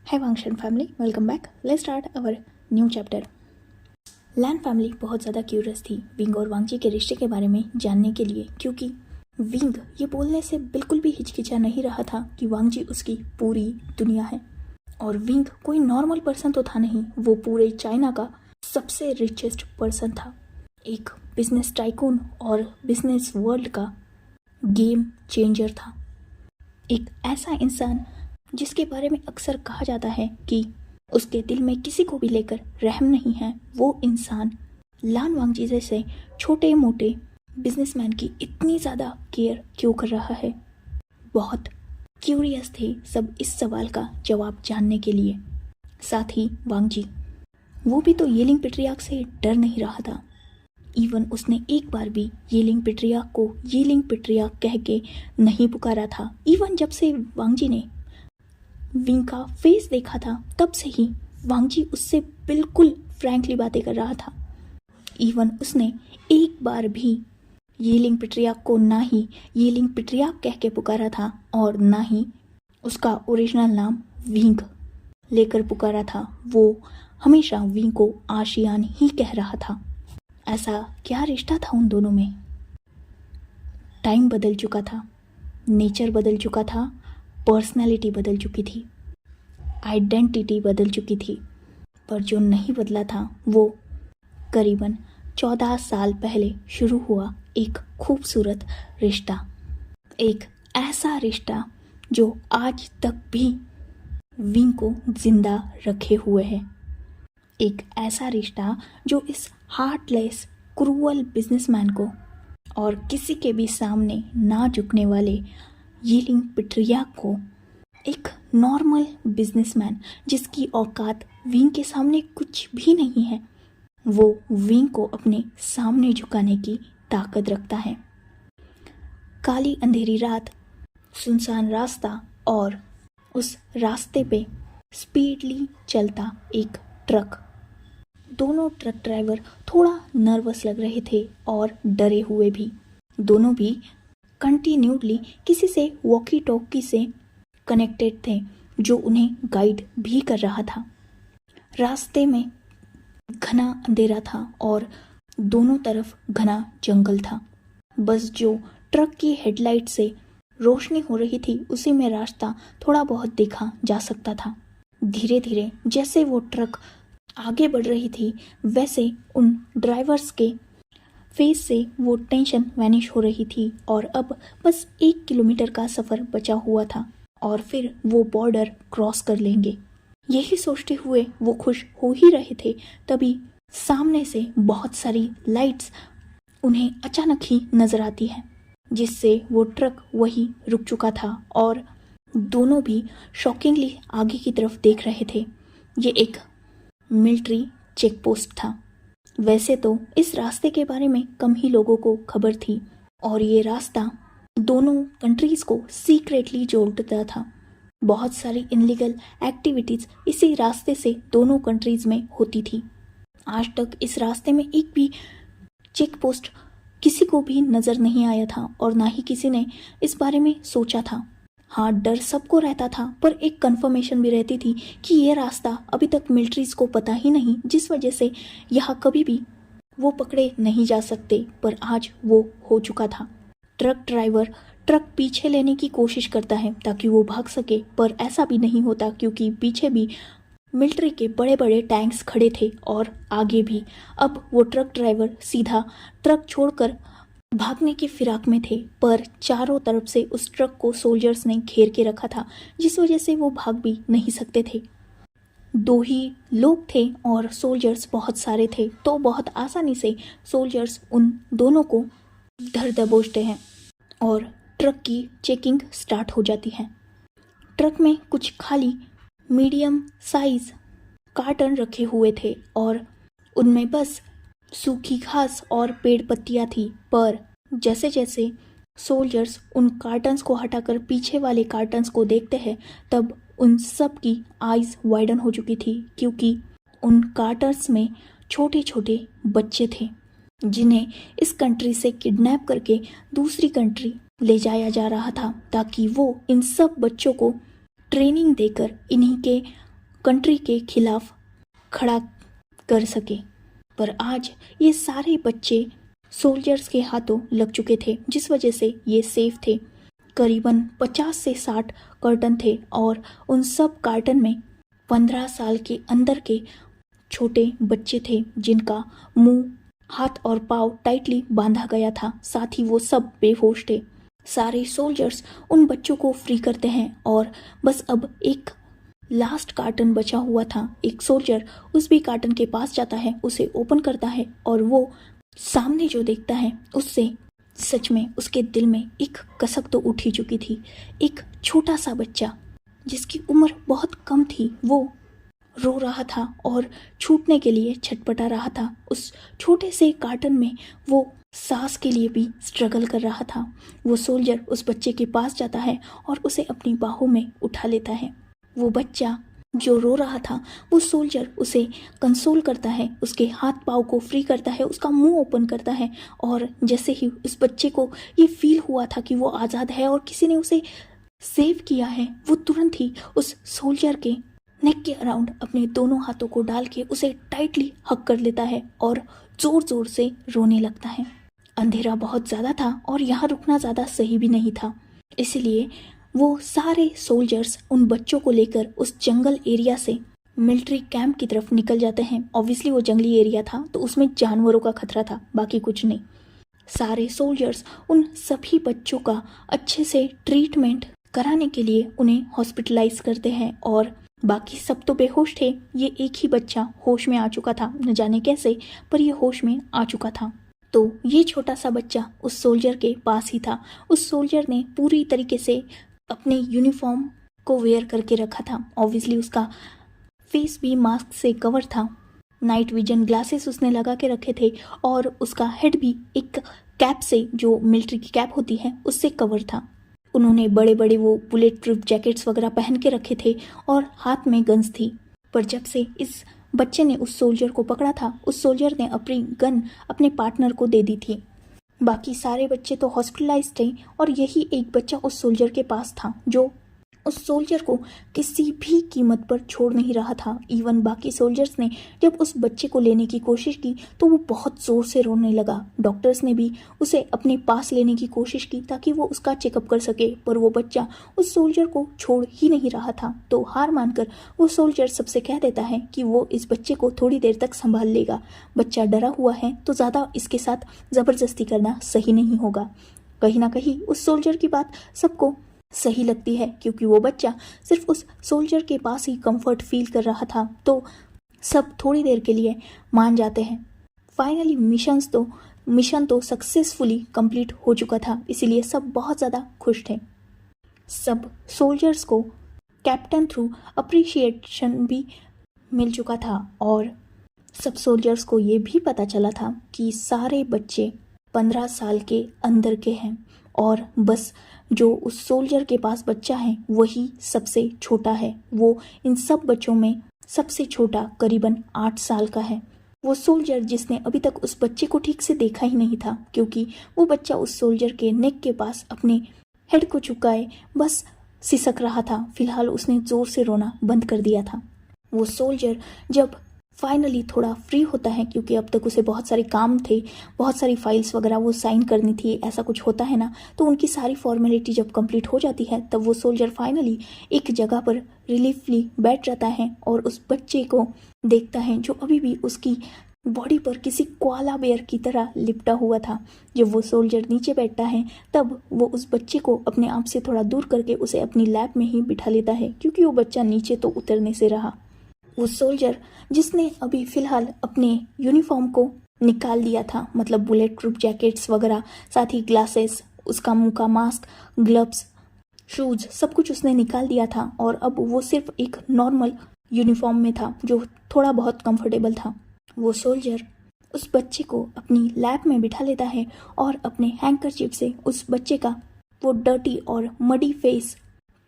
Hi Vangshan family, welcome back. Let's start our new chapter. लैन family बहुत ज़्यादा curious थी विंग और वांगजी के रिश्ते के बारे में जानने के लिए, क्योंकि विंग ये बोलने से बिल्कुल भी हिचकिचा नहीं रहा था कि वांगजी उसकी पूरी दुनिया है। और विंग कोई नॉर्मल पर्सन तो था नहीं, वो पूरे चाइना का सबसे रिचेस्ट पर्सन था, एक बिजनेस टाइकून और बिजनेस वर्ल्ड का गेम चेंजर था, एक ऐसा इंसान जिसके बारे में अक्सर कहा जाता है कि उसके दिल में किसी को भी लेकर रहम नहीं है। वो इंसान लान वांगजी जैसे छोटे मोटे बिजनेसमैन की इतनी ज़्यादा केयर क्यों कर रहा है। बहुत क्यूरियस थे सब इस सवाल का जवाब जानने के लिए। साथ ही वांगजी वो भी तो येलिंग पेट्रियार्क से डर नहीं रहा था। इवन उसने एक बार भी येलिंग पेट्रियार्क को येलिंग पेट्रियार्क कह के नहीं पुकारा था। इवन जब से वांगजी ने विंग का फेस देखा था तब से ही वांगजी उससे बिल्कुल फ्रैंकली बातें कर रहा था। इवन उसने एक बार भी येलिंग पेट्रियार्क को ना ही येलिंग पेट्रियार्क कह के पुकारा था और ना ही उसका ओरिजिनल नाम विंग लेकर पुकारा था। वो हमेशा विंग को आशियान ही कह रहा था। ऐसा क्या रिश्ता था उन दोनों में। टाइम बदल चुका था, नेचर बदल चुका था, पर्सनैलिटी बदल चुकी थी, आइडेंटिटी बदल चुकी थी, पर जो नहीं बदला था वो करीबन 14 साल पहले शुरू हुआ एक खूबसूरत रिश्ता। एक ऐसा रिश्ता जो आज तक भी विंग को जिंदा रखे हुए है। एक ऐसा रिश्ता जो इस हार्टलेस क्रूअल बिजनेसमैन को और किसी के भी सामने ना झुकने वाले येलिंग पेट्रियार्क को, एक नॉर्मल बिजनेसमैन जिसकी औकात विंग के सामने कुछ भी नहीं है, वो विंग को अपने सामने झुकाने की ताकत रखता है। काली अंधेरी रात, सुनसान रास्ता और उस रास्ते पे स्पीडली चलता एक ट्रक। दोनों ट्रक ड्राइवर थोड़ा नर्वस लग रहे थे और डरे हुए भी। दोनों भी कंटिन्यूडली किसी से वॉकी टॉकी से कनेक्टेड थे जो उन्हें गाइड भी कर रहा था। रास्ते में घना अंधेरा था और दोनों तरफ घना जंगल था। बस जो ट्रक की हेडलाइट से रोशनी हो रही थी उसी में रास्ता थोड़ा बहुत देखा जा सकता था। धीरे धीरे जैसे वो ट्रक आगे बढ़ रही थी वैसे उन ड्राइवर्स के फेस से वो टेंशन वैनिश हो रही थी और अब बस 1 किलोमीटर का सफ़र बचा हुआ था और फिर वो बॉर्डर क्रॉस कर लेंगे। यही सोचते हुए वो खुश हो ही रहे थे, तभी सामने से बहुत सारी लाइट्स उन्हें अचानक ही नज़र आती है, जिससे वो ट्रक वही रुक चुका था और दोनों भी शॉकिंगली आगे की तरफ देख रहे थे। ये एक मिलिट्री चेक पोस्ट था। वैसे तो इस रास्ते के बारे में कम ही लोगों को खबर थी और ये रास्ता दोनों कंट्रीज को सीक्रेटली जोड़ता था। बहुत सारी इनलीगल एक्टिविटीज इसी रास्ते से दोनों कंट्रीज में होती थी। आज तक इस रास्ते में एक भी चेक पोस्ट किसी को भी नज़र नहीं आया था और ना ही किसी ने इस बारे में सोचा था। हाँ, डर सबको रहता था, पर एक कंफर्मेशन भी रहती थी कि ये रास्ता अभी तक मिलिट्रीज को पता ही नहीं, जिस वजह से यहाँ कभी भी वो पकड़े नहीं जा सकते। पर आज वो हो चुका था। ट्रक ड्राइवर ट्रक पीछे लेने की कोशिश करता है ताकि वो भाग सके, पर ऐसा भी नहीं होता क्योंकि पीछे भी मिलिट्री के बड़े बड़े टैंक्स खड़े थे और आगे भी। अब वो ट्रक ड्राइवर सीधा ट्रक छोड़कर भागने की फिराक में थे, पर चारों तरफ से उस ट्रक को सोल्जर्स ने घेर के रखा था, जिस वजह से वो भाग भी नहीं सकते थे। 2 ही लोग थे और सोल्जर्स बहुत सारे थे, तो बहुत आसानी से सोल्जर्स उन दोनों को धर दबोचते हैं और ट्रक की चेकिंग स्टार्ट हो जाती है। ट्रक में कुछ खाली मीडियम साइज कार्टन रखे हुए थे और उनमें बस सूखी घास और पेड़ पत्तियां थी, पर जैसे जैसे सोल्जर्स उन कार्टन्स को हटाकर पीछे वाले कार्टन्स को देखते हैं तब उन सब की आइज़ वाइडन हो चुकी थी, क्योंकि उन कार्टन्स में छोटे छोटे बच्चे थे जिन्हें इस कंट्री से किडनैप करके दूसरी कंट्री ले जाया जा रहा था, ताकि वो इन सब बच्चों को ट्रेनिंग देकर इन्हीं के कंट्री के खिलाफ खड़ा कर सके। पर आज ये सारे बच्चे सोल्जर्स के हाथों लग चुके थे, जिस वजह से ये सेफ थे। करीबन 50 से 60 कार्टन थे और उन सब कार्टन में 15 साल के अंदर के छोटे बच्चे थे जिनका मुंह, हाथ और पाँव टाइटली बांधा गया था। साथ ही वो सब बेहोश थे। सारे सोल्जर्स उन बच्चों को फ्री करते हैं और बस अब एक लास्ट कार्टन बचा हुआ था। एक सोल्जर उस भी कार्टन के पास जाता है, उसे ओपन करता है और वो सामने जो देखता है उससे सच में उसके दिल में एक कसक तो उठ ही चुकी थी। एक छोटा सा बच्चा जिसकी उम्र बहुत कम थी, वो रो रहा था और छूटने के लिए छटपटा रहा था। उस छोटे से कार्टन में वो सांस के लिए भी स्ट्रगल कर रहा था। वो सोल्जर उस बच्चे के पास जाता है और उसे अपनी बाहों में उठा लेता है। वो बच्चा जो रो रहा था, वो सोल्जर उसे कंसोल करता है, उसके हाथ पाँव को फ्री करता है, उसका मुंह ओपन करता है और जैसे ही उस बच्चे को ये फील हुआ था कि वो आज़ाद है और किसी ने उसे सेव किया है, वो तुरंत ही उस सोल्जर के नेक के अराउंड अपने दोनों हाथों को डाल के उसे टाइटली हग कर लेता है और ज़ोर ज़ोर से रोने लगता है। अंधेरा बहुत ज़्यादा था और यहाँ रुकना ज़्यादा सही भी नहीं था, इसलिए वो सारे सोल्जर्स उन बच्चों को लेकर उस जंगल एरिया से मिलिट्री कैंप की तरफ निकल जाते हैं। ऑब्वियसली वो जंगली एरिया था तो उसमें जानवरों का खतरा था, बाकी कुछ नहीं। सारे सोल्जर्स उन सभी बच्चों का अच्छे से ट्रीटमेंट कराने के लिए उन्हें हॉस्पिटलाइज करते हैं और बाकी सब तो बेहोश थे। ये एक ही बच्चा होश में आ चुका था, न जाने कैसे, पर ये होश में आ चुका था। तो ये छोटा सा बच्चा उस सोल्जर के पास ही था। उस सोल्जर ने पूरी तरीके से अपने यूनिफॉर्म को वेयर करके रखा था। ऑब्वियसली उसका फेस भी मास्क से कवर था, नाइट विजन ग्लासेस उसने लगा के रखे थे और उसका हेड भी एक कैप से, जो मिलिट्री की कैप होती है, उससे कवर था। उन्होंने बड़े बड़े वो बुलेट प्रूफ जैकेट्स वगैरह पहन के रखे थे और हाथ में गन्स थी। पर जब से इस बच्चे ने उस सोल्जर को पकड़ा था, उस सोल्जर ने अपनी गन अपने पार्टनर को दे दी थी। बाकी सारे बच्चे तो हॉस्पिटलाइज थे और यही एक बच्चा उस सोल्जर के पास था जो उस सोल्जर को किसी भी कीमत पर छोड़ नहीं रहा था। इवन बाकी सोल्जर्स ने जब उस बच्चे को लेने की कोशिश की तो वो बहुत ज़ोर से रोने लगा। डॉक्टर्स ने भी उसे अपने पास लेने की कोशिश की ताकि वो उसका चेकअप कर सके, पर वो बच्चा उस सोल्जर को छोड़ ही नहीं रहा था। तो हार मानकर वो सोल्जर सबसे कह देता है कि वो इस बच्चे को थोड़ी देर तक संभाल लेगा। बच्चा डरा हुआ है तो ज़्यादा इसके साथ ज़बरदस्ती करना सही नहीं होगा। कहीं ना कहीं उस सोल्जर की बात सबको सही लगती है, क्योंकि वो बच्चा सिर्फ उस सोल्जर के पास ही कंफर्ट फील कर रहा था। तो सब थोड़ी देर के लिए मान जाते हैं। फाइनली मिशन तो सक्सेसफुली कंप्लीट हो चुका था, इसीलिए सब बहुत ज़्यादा खुश थे। सब सोल्जर्स को कैप्टन थ्रू अप्रिशिएशन भी मिल चुका था और सब सोल्जर्स को ये भी पता चला था कि सारे बच्चे 15 साल के अंदर के हैं और बस जो उस सोल्जर के पास बच्चा है वही सबसे छोटा है। वो इन सब बच्चों में सबसे छोटा करीबन 8 साल का है। वो सोल्जर जिसने अभी तक उस बच्चे को ठीक से देखा ही नहीं था, क्योंकि वो बच्चा उस सोल्जर के नेक के पास अपने हेड को झुकाए बस सिसक रहा था। फिलहाल उसने जोर से रोना बंद कर दिया था। वो सोल्जर जब फाइनली थोड़ा फ्री होता है, क्योंकि अब तक उसे बहुत सारे काम थे, बहुत सारी फाइल्स वगैरह वो साइन करनी थी, ऐसा कुछ होता है ना, तो उनकी सारी फॉर्मेलिटी जब कंप्लीट हो जाती है तब वो सोल्जर फाइनली एक जगह पर रिलीफली बैठ जाता है और उस बच्चे को देखता है जो अभी भी उसकी बॉडी पर किसी कोआला बेयर की तरह लिपटा हुआ था। जब वो सोल्जर नीचे बैठता है तब वो उस बच्चे को अपने आप से थोड़ा दूर करके उसे अपनी लैब में ही बिठा लेता है, क्योंकि वो बच्चा नीचे तो उतरने से रहा। वो सोल्जर जिसने अभी फ़िलहाल अपने यूनिफॉर्म को निकाल दिया था, मतलब बुलेट प्रूफ जैकेट्स वगैरह, साथ ही ग्लासेस, उसका मुंह का मास्क, ग्लव्स, शूज़, सब कुछ उसने निकाल दिया था और अब वो सिर्फ एक नॉर्मल यूनिफॉर्म में था जो थोड़ा बहुत कंफर्टेबल था। वो सोल्जर उस बच्चे को अपनी लैब में बिठा लेता है और अपने हैंकरचिप से उस बच्चे का वो डर्टी और मडी फेस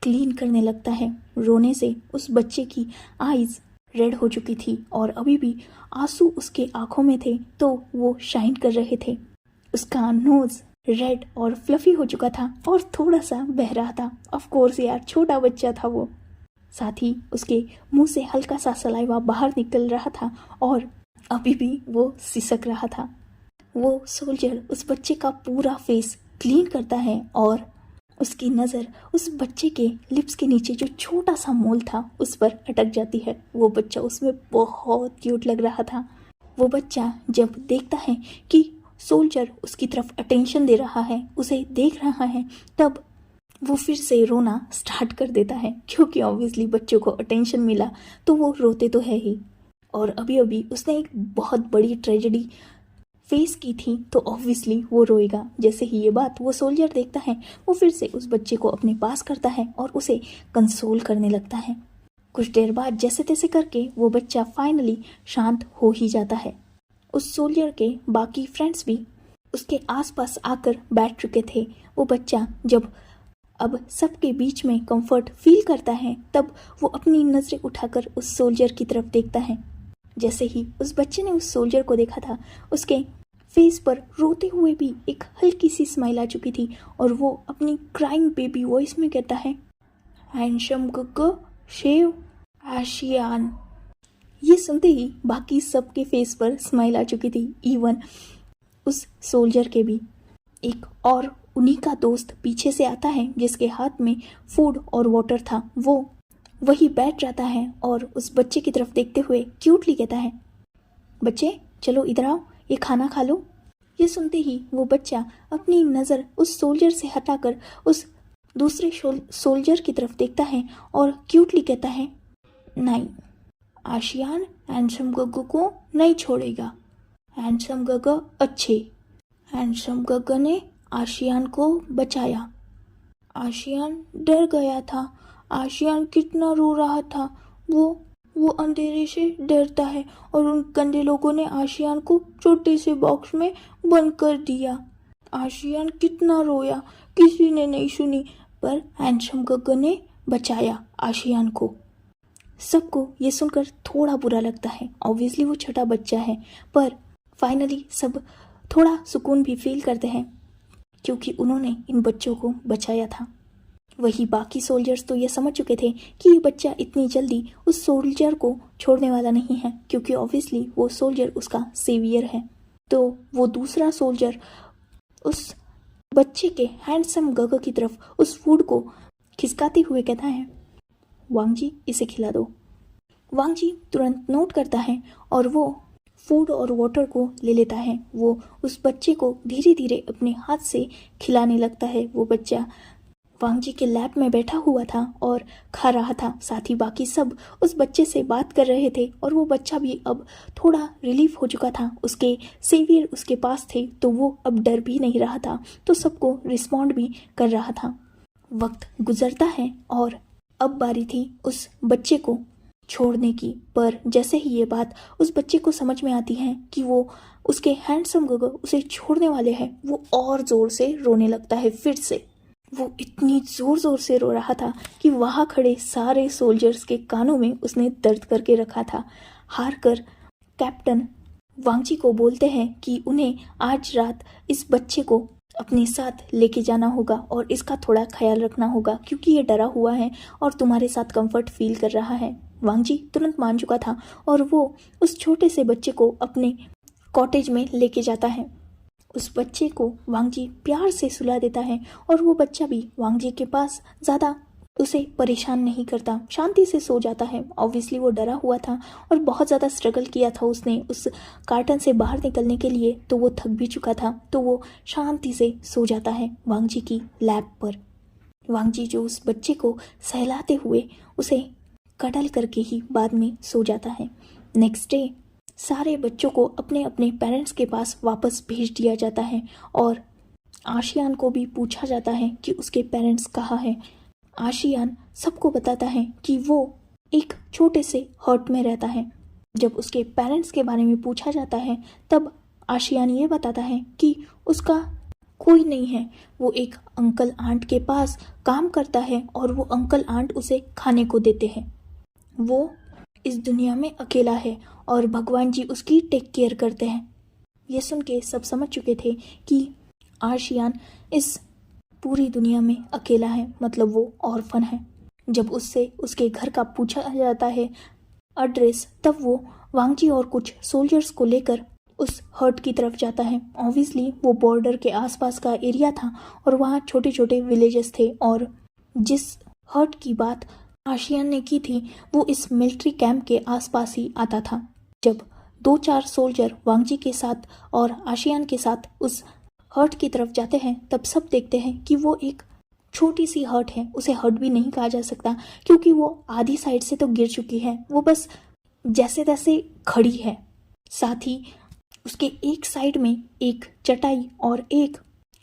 क्लीन करने लगता है। रोने से उस बच्चे की आईज रेड हो चुकी थी और अभी भी आंसू उसके आंखों में थे, तो वो शाइन कर रहे थे। उसका नोज रेड और फ्लफी हो चुका था और थोड़ा सा बह रहा था। ऑफ कोर्स यार, छोटा बच्चा था वो। साथ ही उसके मुंह से हल्का सा सलाइवा बाहर निकल रहा था और अभी भी वो सिसक रहा था। वो सोल्जर उस बच्चे का पूरा फेस क्लीन करता है और उसकी नज़र उस बच्चे के लिप्स के नीचे जो छोटा सा मोल था उस पर अटक जाती है। वो बच्चा उसमें बहुत क्यूट लग रहा था। वो बच्चा जब देखता है कि सोल्जर उसकी तरफ अटेंशन दे रहा है, उसे देख रहा है, तब वो फिर से रोना स्टार्ट कर देता है, क्योंकि ऑब्वियसली बच्चों को अटेंशन मिला तो वो रोते तो है ही। और अभी अभी उसने एक बहुत बड़ी ट्रेजेडी फेस की थी तो ऑब्वियसली वो रोएगा। जैसे ही ये बात वो सोल्जर देखता है, वो फिर से उस बच्चे को अपने पास करता है और उसे कंसोल करने लगता है। कुछ देर बाद जैसे तैसे करके वो बच्चा फाइनली शांत हो ही जाता है। उस सोल्जर के बाकी फ्रेंड्स भी उसके आसपास आकर बैठ चुके थे। वो बच्चा जब अब सबके बीच में कंफर्ट फील करता है तब वो अपनी नज़रें उठाकर उस सोल्जर की तरफ देखता है। जैसे ही उस बच्चे ने उस सोल्जर को देखा था, उसके फेस पर रोते हुए भी एक हल्की सी स्माइल आ चुकी थी और वो अपनी क्राइंग बेबी वॉइस में कहता है, हैंडसम गुग्गो शेव आशियान। ये सुनते ही बाकी सबके फेस पर स्माइल आ चुकी थी, इवन उस सोल्जर के भी। एक और उन्हीं का दोस्त पीछे से आता है जिसके हाथ में फूड और वाटर था। वो वही बैठ जाता है और उस बच्चे की तरफ देखते हुए क्यूटली कहता है, बच्चे चलो इधर आओ, ये खाना खा लो। ये सुनते ही वो बच्चा अपनी नज़र उस सोल्जर से हटाकर उस दूसरे सोल्जर की तरफ देखता है और क्यूटली कहता है, नहीं, आशियान हैंडसम गग्गू को नहीं छोड़ेगा। हैंडसम गग्गा अच्छे। हैंडसम गग्गा ने आशियान को बचाया। आशियान डर गया था। आशियान कितना रो रहा था। वो अंधेरे से डरता है और उन गंदे लोगों ने आशियान को छोटे से बॉक्स में बंद कर दिया। आशियान कितना रोया, किसी ने नहीं सुनी, पर हैंडसम गग्गा ने बचाया आशियान को। सबको ये सुनकर थोड़ा बुरा लगता है। ऑब्वियसली वो छोटा बच्चा है, पर फाइनली सब थोड़ा सुकून भी फील करते हैं क्योंकि उन्होंने इन बच्चों को बचाया था। वही बाकी सोल्जर्स तो ये समझ चुके थे कि ये बच्चा इतनी जल्दी उस सोल्जर को छोड़ने वाला नहीं है, क्योंकि ऑब्वियसली वो सोल्जर उसका सेवियर है। तो वो दूसरा सोल्जर उस बच्चे के हैंडसम गग की तरफ उस फूड को खिसकाते हुए कहता है, वांग जी इसे खिला दो। वांग जी तुरंत नोट करता है और वो फूड और वाटर को ले लेता है। वो उस बच्चे को धीरे धीरे अपने हाथ से खिलाने लगता है। वो बच्चा वांग जी के लैब में बैठा हुआ था और खा रहा था। साथ ही बाकी सब उस बच्चे से बात कर रहे थे और वो बच्चा भी अब थोड़ा रिलीफ हो चुका था। उसके सेवियर उसके पास थे तो वो अब डर भी नहीं रहा था, तो सबको रिस्पॉन्ड भी कर रहा था। वक्त गुजरता है और अब बारी थी उस बच्चे को छोड़ने की, पर जैसे ही ये बात उस बच्चे को समझ में आती है कि वो उसके हैंडसम गग उसे छोड़ने वाले हैं, वो और ज़ोर से रोने लगता है। फिर से वो इतनी ज़ोर ज़ोर से रो रहा था कि वहाँ खड़े सारे सोल्जर्स के कानों में उसने दर्द करके रखा था। हार कर कैप्टन वांग जी को बोलते हैं कि उन्हें आज रात इस बच्चे को अपने साथ लेके जाना होगा और इसका थोड़ा ख्याल रखना होगा, क्योंकि ये डरा हुआ है और तुम्हारे साथ कंफर्ट फील कर रहा है। वांग जी तुरंत मान चुका था और वो उस छोटे से बच्चे को अपने कॉटेज में लेके जाता है। उस बच्चे को वांग जी प्यार से सुला देता है और वो बच्चा भी वांग जी के पास ज़्यादा उसे परेशान नहीं करता, शांति से सो जाता है। ऑब्वियसली वो डरा हुआ था और बहुत ज़्यादा स्ट्रगल किया था उसने उस कार्टन से बाहर निकलने के लिए, तो वो थक भी चुका था, तो वो शांति से सो जाता है वांग जी की लैब पर। वांग जी जो उस बच्चे को सहलाते हुए उसे कडल करके ही बाद में सो जाता है। नेक्स्ट डे सारे बच्चों को अपने अपने पेरेंट्स के पास वापस भेज दिया जाता है और आशियान को भी पूछा जाता है कि उसके पेरेंट्स कहाँ हैं। आशियान सबको बताता है कि वो एक छोटे से हर्ट में रहता है। जब उसके पेरेंट्स के बारे में पूछा जाता है तब आशियान ये बताता है कि उसका कोई नहीं है, वो एक अंकल आंट के पास काम करता है और वो अंकल आंट उसे खाने को देते हैं। वो इस दुनिया में अकेला है और भगवान जी उसकी टेक केयर करते हैं। ये सुन के सब समझ चुके थे कि आशियान इस पूरी दुनिया में अकेला है, मतलब वो ऑर्फन है। जब उससे उसके घर का पूछा जाता है एड्रेस, तब वो वांगजी और कुछ सोल्जर्स को लेकर उस हर्ट की तरफ जाता है। ऑब्वियसली वो बॉर्डर के आसपास का एरिया था और वहाँ छोटे छोटे विलेजेस थे, और जिस हर्ट की बात आशियान ने की थी वो इस मिलिट्री कैंप के आसपास ही आता था। जब 2-4 सोल्जर वांगजी के साथ और आशियान के साथ उस हर्ट की तरफ जाते हैं, तब सब देखते हैं कि वो एक छोटी सी हर्ट है। उसे हर्ट भी नहीं कहा जा सकता क्योंकि वो आधी साइड से तो गिर चुकी है, वो बस जैसे तैसे खड़ी है। साथ ही उसके एक साइड में एक चटाई और एक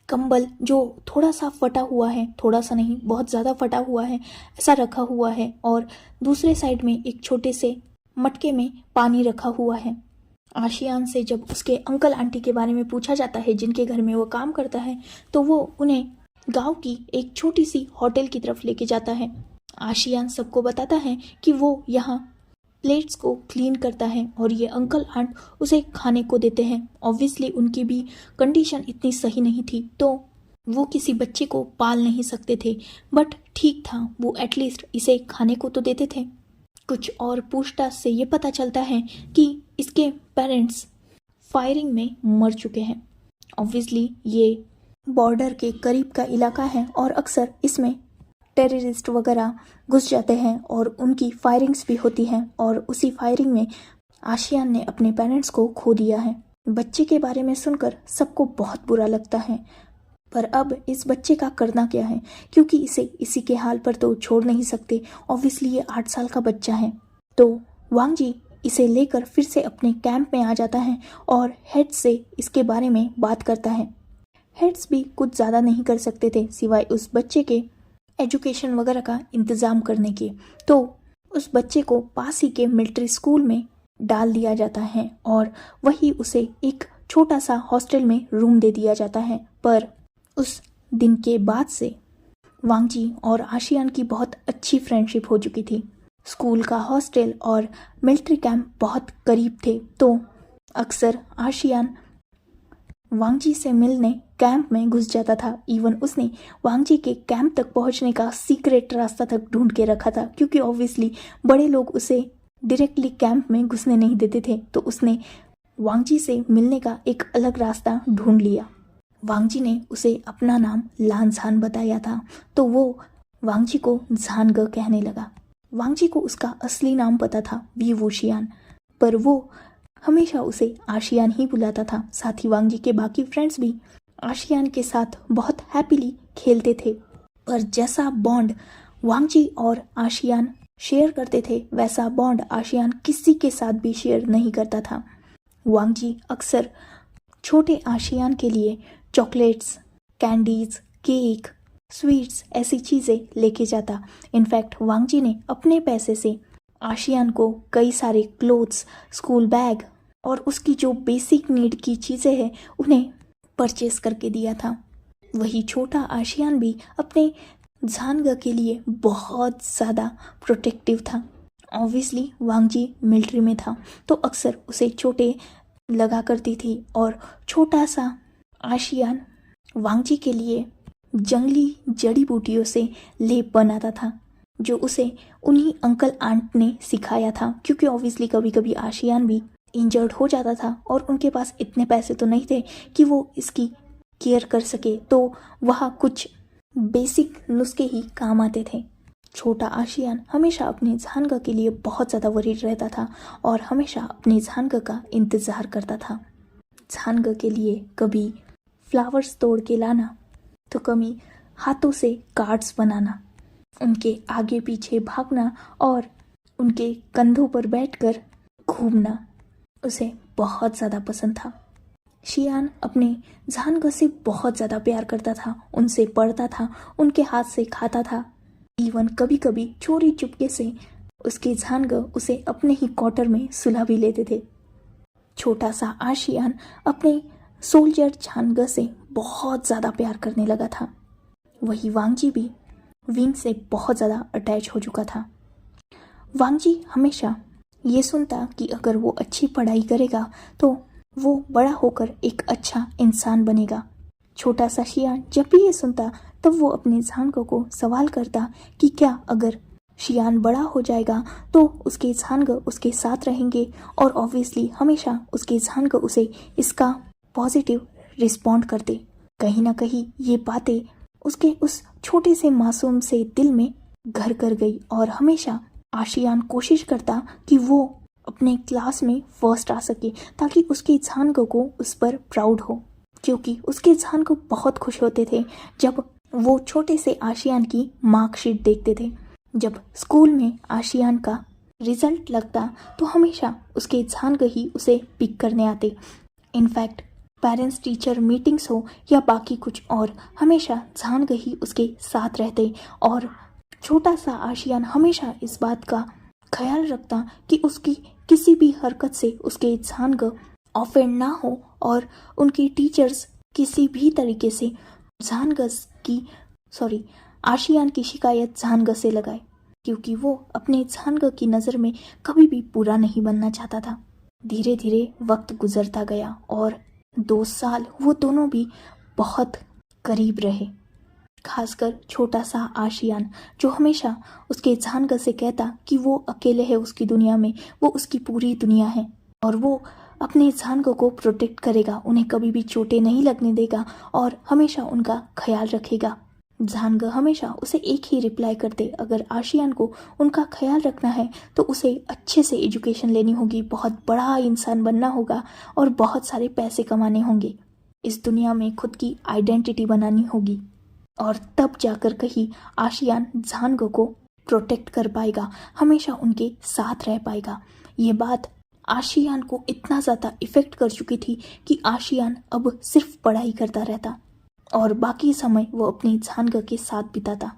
कंबल जो थोड़ा सा फटा हुआ है, थोड़ा सा नहीं बहुत ज़्यादा फटा हुआ है, ऐसा रखा हुआ है, और दूसरे साइड में एक छोटे से मटके में पानी रखा हुआ है। आशियान से जब उसके अंकल आंटी के बारे में पूछा जाता है जिनके घर में वो काम करता है, तो वो उन्हें गांव की एक छोटी सी होटल की तरफ लेके जाता है। आशियान सबको बताता है कि वो यहाँ प्लेट्स को क्लीन करता है और ये अंकल आंट उसे खाने को देते हैं। ऑब्वियसली उनकी भी कंडीशन इतनी सही नहीं थी, तो वो किसी बच्चे को पाल नहीं सकते थे, बट ठीक था, वो एटलीस्ट इसे खाने को तो देते थे। कुछ और पूछताछ से ये पता चलता है कि इसके पेरेंट्स फायरिंग में मर चुके हैं। ऑब्वियसली ये बॉर्डर के करीब का इलाका है और अक्सर इसमें टेररिस्ट वगैरह घुस जाते हैं और उनकी फायरिंग्स भी होती हैं, और उसी फायरिंग में आशियान ने अपने पेरेंट्स को खो दिया है। बच्चे के बारे में सुनकर सबको बहुत बुरा लगता है, पर अब इस बच्चे का करना क्या है, क्योंकि इसे इसी के हाल पर तो छोड़ नहीं सकते। ऑब्वियसली ये 8 साल का बच्चा है, तो वांगजी इसे लेकर फिर से अपने कैंप में आ जाता है और हेड से इसके बारे में बात करता है। हेड्स भी कुछ ज़्यादा नहीं कर सकते थे सिवाय उस बच्चे के एजुकेशन वगैरह का इंतज़ाम करने के, तो उस बच्चे को पास ही के मिलिट्री स्कूल में डाल दिया जाता है और वही उसे एक छोटा सा हॉस्टल में रूम दे दिया जाता है। पर उस दिन के बाद से वांगजी और आशियान की बहुत अच्छी फ्रेंडशिप हो चुकी थी। स्कूल का हॉस्टल और मिलिट्री कैंप बहुत करीब थे, तो अक्सर आशियान वांगजी से मिलने कैंप में घुस जाता था। इवन उसने वांगजी के कैंप तक पहुंचने का सीक्रेट रास्ता तक ढूंढ के रखा था, क्योंकि ऑब्वियसली बड़े लोग उसे डायरेक्टली कैंप में घुसने नहीं देते थे, तो उसने वांगजी से मिलने का एक अलग रास्ता ढूंढ लिया। वांगजी ने उसे अपना नाम लानझान बताया था, तो वो वांगजी को झानग कहने लगा। वांगजी को उसका असली नाम पता था, वी वुशियान, पर वो हमेशा उसे आशियान ही बुलाता था। साथ ही वांगजी के बाकी फ्रेंड्स भी आशियान के साथ बहुत हैप्पीली खेलते थे, पर जैसा बॉन्ड वांगजी और आशियान शेयर करते थे वैसा बॉन्ड आशियान किसी के साथ भी शेयर नहीं करता था। वांगजी अक्सर छोटे आशियान के लिए चॉकलेट्स, कैंडीज, केक, स्वीट्स ऐसी चीज़ें लेके जाता। इनफैक्ट वांगजी ने अपने पैसे से आशियान को कई सारे क्लोथ्स, स्कूल बैग और उसकी जो बेसिक नीड की चीज़ें हैं उन्हें परचेस करके दिया था। वही छोटा आशियान भी अपने झानग के लिए बहुत ज़्यादा प्रोटेक्टिव था। ऑब्वियसली वांगजी मिलिट्री में था, तो अक्सर उसे चोटें लगा करती थी, और छोटा सा आशियान वांगजी के लिए जंगली जड़ी बूटियों से लेप बनाता था, जो उसे उन्हीं अंकल आंट ने सिखाया था, क्योंकि ऑब्वियसली कभी कभी आशियान भी इंजर्ड हो जाता था और उनके पास इतने पैसे तो नहीं थे कि वो इसकी केयर कर सके, तो वहाँ कुछ बेसिक नुस्खे ही काम आते थे। छोटा आशियान हमेशा अपने झानग के लिए बहुत ज़्यादा वरीड रहता था और हमेशा अपने झानग का इंतज़ार करता था। झानग के लिए कभी फ्लावर्स तोड़ के लाना, तो कभी हाथों से कार्ड्स बनाना, उनके आगे पीछे भागना और उनके कंधों पर बैठकर घूमना उसे बहुत ज़्यादा पसंद था। शियान अपने झानग से बहुत ज़्यादा प्यार करता था, उनसे पढ़ता था, उनके हाथ से खाता था। इवन कभी कभी चोरी चुपके से उसके झानग उसे अपने ही क्वार्टर में सुला भी लेते थे। छोटा सा आशियान अपने सोल्जर झानग से बहुत ज़्यादा प्यार करने लगा था। वही वांगजी भी विंग से बहुत ज़्यादा अटैच हो चुका था। वांगजी हमेशा ये सुनता कि अगर वो अच्छी पढ़ाई करेगा तो वो बड़ा होकर एक अच्छा इंसान बनेगा। छोटा सा शियान जब भी ये सुनता तब वो अपने झानग को सवाल करता कि क्या अगर शियान बड़ा हो जाएगा तो उसके झांग उसके साथ रहेंगे और ऑब्वियसली हमेशा उसके झांग उसे इसका पॉजिटिव रिस्पॉन्ड करते। कहीं ना कहीं ये बातें उसके उस छोटे से मासूम से दिल में घर कर गई और हमेशा आशियान कोशिश करता कि वो अपने क्लास में फर्स्ट आ सके ताकि उसके झांग को उस पर प्राउड हो, क्योंकि उसके झांग बहुत खुश होते थे जब वो छोटे से आशियान की मार्कशीट देखते थे। जब स्कूल में आशियान का रिजल्ट लगता तो हमेशा उसके झांग ही उसे पिक करने आते। इनफैक्ट पेरेंट्स टीचर मीटिंग्स हो या बाकी कुछ और, हमेशा झांग ही उसके साथ रहते और छोटा सा आशियान हमेशा इस बात का ख्याल रखता कि उसकी किसी भी हरकत से उसके झांग ऑफेंड ना हो और उनके टीचर्स किसी भी तरीके से आशियान की शिकायत झांग से लगाए, क्योंकि वो अपने झांग की नज़र में कभी भी बुरा नहीं बनना चाहता था। धीरे धीरे वक्त गुजरता गया और 2 साल वो दोनों भी बहुत करीब रहे। खासकर छोटा सा आशियान जो हमेशा उसके झांग से कहता कि वो अकेले है उसकी दुनिया में, वो उसकी पूरी दुनिया है और वो अपने झांग को प्रोटेक्ट करेगा, उन्हें कभी भी चोटें नहीं लगने देगा और हमेशा उनका ख्याल रखेगा। झांग हमेशा उसे एक ही रिप्लाई करते, अगर आशियान को उनका ख्याल रखना है तो उसे अच्छे से एजुकेशन लेनी होगी, बहुत बड़ा इंसान बनना होगा और बहुत सारे पैसे कमाने होंगे, इस दुनिया में खुद की आइडेंटिटी बनानी होगी और तब जाकर कहीं आशियान झांग को प्रोटेक्ट कर पाएगा, हमेशा उनके साथ रह पाएगा। ये बात आशियान को इतना ज़्यादा इफ़ेक्ट कर चुकी थी कि आशियान अब सिर्फ पढ़ाई करता रहता और बाकी समय वो अपनी झांग के साथ बिताता।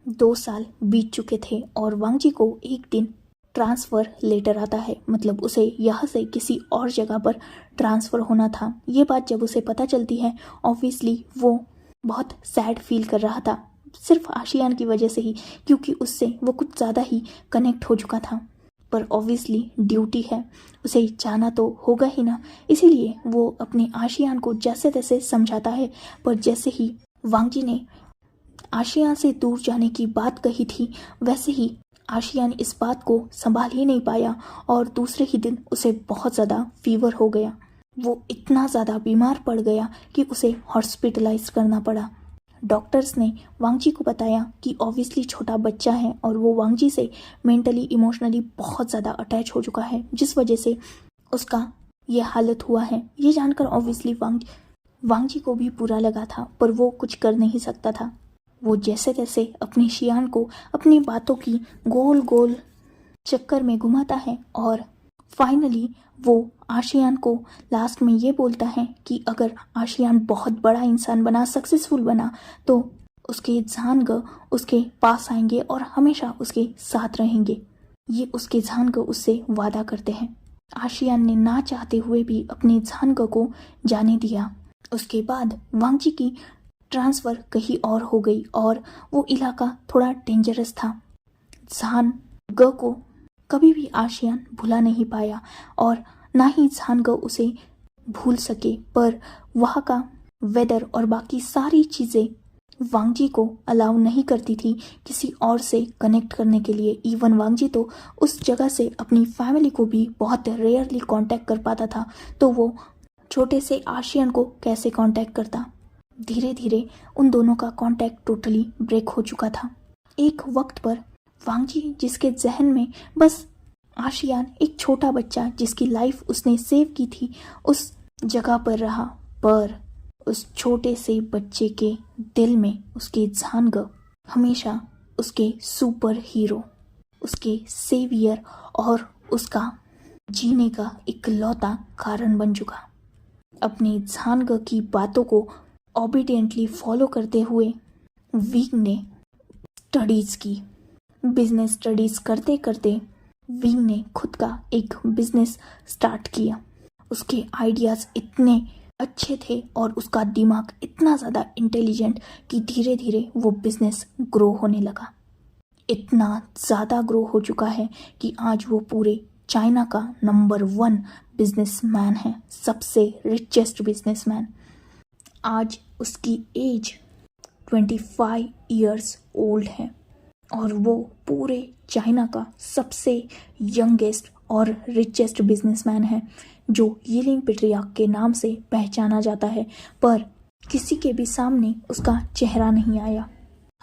2 साल बीत चुके थे और वांगजी को एक दिन ट्रांसफ़र लेटर आता है, मतलब उसे यहाँ से किसी और जगह पर ट्रांसफ़र होना था। ये बात जब उसे पता चलती है ऑब्वियसली वो बहुत सैड फील कर रहा था, सिर्फ आशियान की वजह से ही, क्योंकि उससे वो कुछ ज़्यादा ही कनेक्ट हो चुका था। पर ऑब्वियसली ड्यूटी है, उसे जाना तो होगा ही ना, इसीलिए वो अपने आशियान को जैसे तैसे समझाता है। पर जैसे ही वांगजी ने आशियान से दूर जाने की बात कही थी वैसे ही आशियान इस बात को संभाल ही नहीं पाया और दूसरे ही दिन उसे बहुत ज़्यादा फीवर हो गया। वो इतना ज़्यादा बीमार पड़ गया कि उसे हॉस्पिटलाइज करना पड़ा। डॉक्टर्स ने वांगजी को बताया कि ऑब्वियसली छोटा बच्चा है और वो वांगजी से मेंटली इमोशनली बहुत ज़्यादा अटैच हो चुका है, जिस वजह से उसका ये हालत हुआ है। ये जानकर ऑब्वियसली वांगजी को भी बुरा लगा था, पर वो कुछ कर नहीं सकता था। वो जैसे तैसे अपने शियान को अपनी बातों की गोल गोल चक्कर में घुमाता है और फाइनली वो आशियान को लास्ट में ये बोलता है कि अगर आशियान बहुत बड़ा इंसान बना, सक्सेसफुल बना, तो उसके झांग उसके पास आएंगे और हमेशा उसके साथ रहेंगे। ये उसके झांग उससे वादा करते हैं। आशियान ने ना चाहते हुए भी अपने झांग को जाने दिया। उसके बाद वांगजी की ट्रांसफ़र कहीं और हो गई और वो इलाका थोड़ा डेंजरस था। झांग को कभी भी आशियान भुला नहीं पाया और ना ही झांग उसे भूल सके, पर वहाँ का वेदर और बाकी सारी चीज़ें वांगजी को अलाउ नहीं करती थी किसी और से कनेक्ट करने के लिए। इवन वांगजी तो उस जगह से अपनी फैमिली को भी बहुत रेयरली कांटेक्ट कर पाता था, तो वो छोटे से आशियान को कैसे कांटेक्ट करता। धीरे धीरे उन दोनों का कांटेक्ट टोटली ब्रेक हो चुका था। एक वक्त पर वांगजी जिसके जहन में बस आशियान एक छोटा बच्चा जिसकी लाइफ उसने सेव की थी उस जगह पर रहा, पर उस छोटे से बच्चे के दिल में उसके झांग हमेशा उसके सुपर हीरो, उसके सेवियर और उसका जीने का इकलौता कारण बन चुका। अपने झांग की बातों को ओबीडियंटली फॉलो करते हुए विंग ने स्टडीज़ की। बिजनेस स्टडीज़ करते करते विंग ने खुद का एक बिजनेस स्टार्ट किया। उसके आइडियाज़ इतने अच्छे थे और उसका दिमाग इतना ज़्यादा इंटेलिजेंट कि धीरे धीरे वो बिजनेस ग्रो होने लगा। इतना ज़्यादा ग्रो हो चुका है कि आज वो पूरे चाइना का नंबर 1 बिजनेसमैन है, सबसे रिचेस्ट बिजनेसमैन। आज उसकी एज 25 इयर्स ओल्ड है और वो पूरे चाइना का सबसे यंगेस्ट और रिचेस्ट बिजनेसमैन है जो यिलिंग पेट्रियार्क के नाम से पहचाना जाता है। पर किसी के भी सामने उसका चेहरा नहीं आया।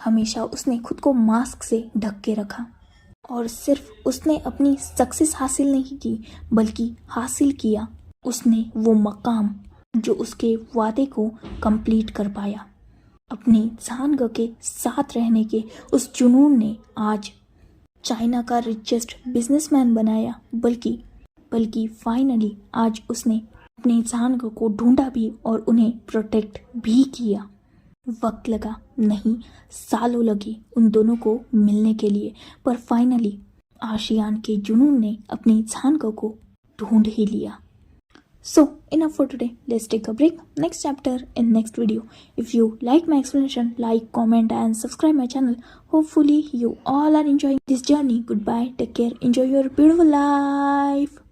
हमेशा उसने खुद को मास्क से ढक के रखा और सिर्फ उसने अपनी सक्सेस हासिल नहीं की बल्कि हासिल किया उसने वो मकाम जो उसके वादे को कंप्लीट कर पाया। अपने झांग के साथ रहने के उस जुनून ने आज चाइना का रिचेस्ट बिजनेसमैन बनाया, बल्कि फाइनली आज उसने अपने झांग को ढूंढा भी और उन्हें प्रोटेक्ट भी किया। वक्त लगा, नहीं सालों लगे उन दोनों को मिलने के लिए, पर फाइनली आशियान के जुनून ने अपनी झांग को ढूंढ ही लिया। So enough for today. Let's take a break. Next chapter in next video. If you like my explanation, like, comment and subscribe my channel. Hopefully you all are enjoying this journey. Goodbye. Take care. Enjoy your beautiful life.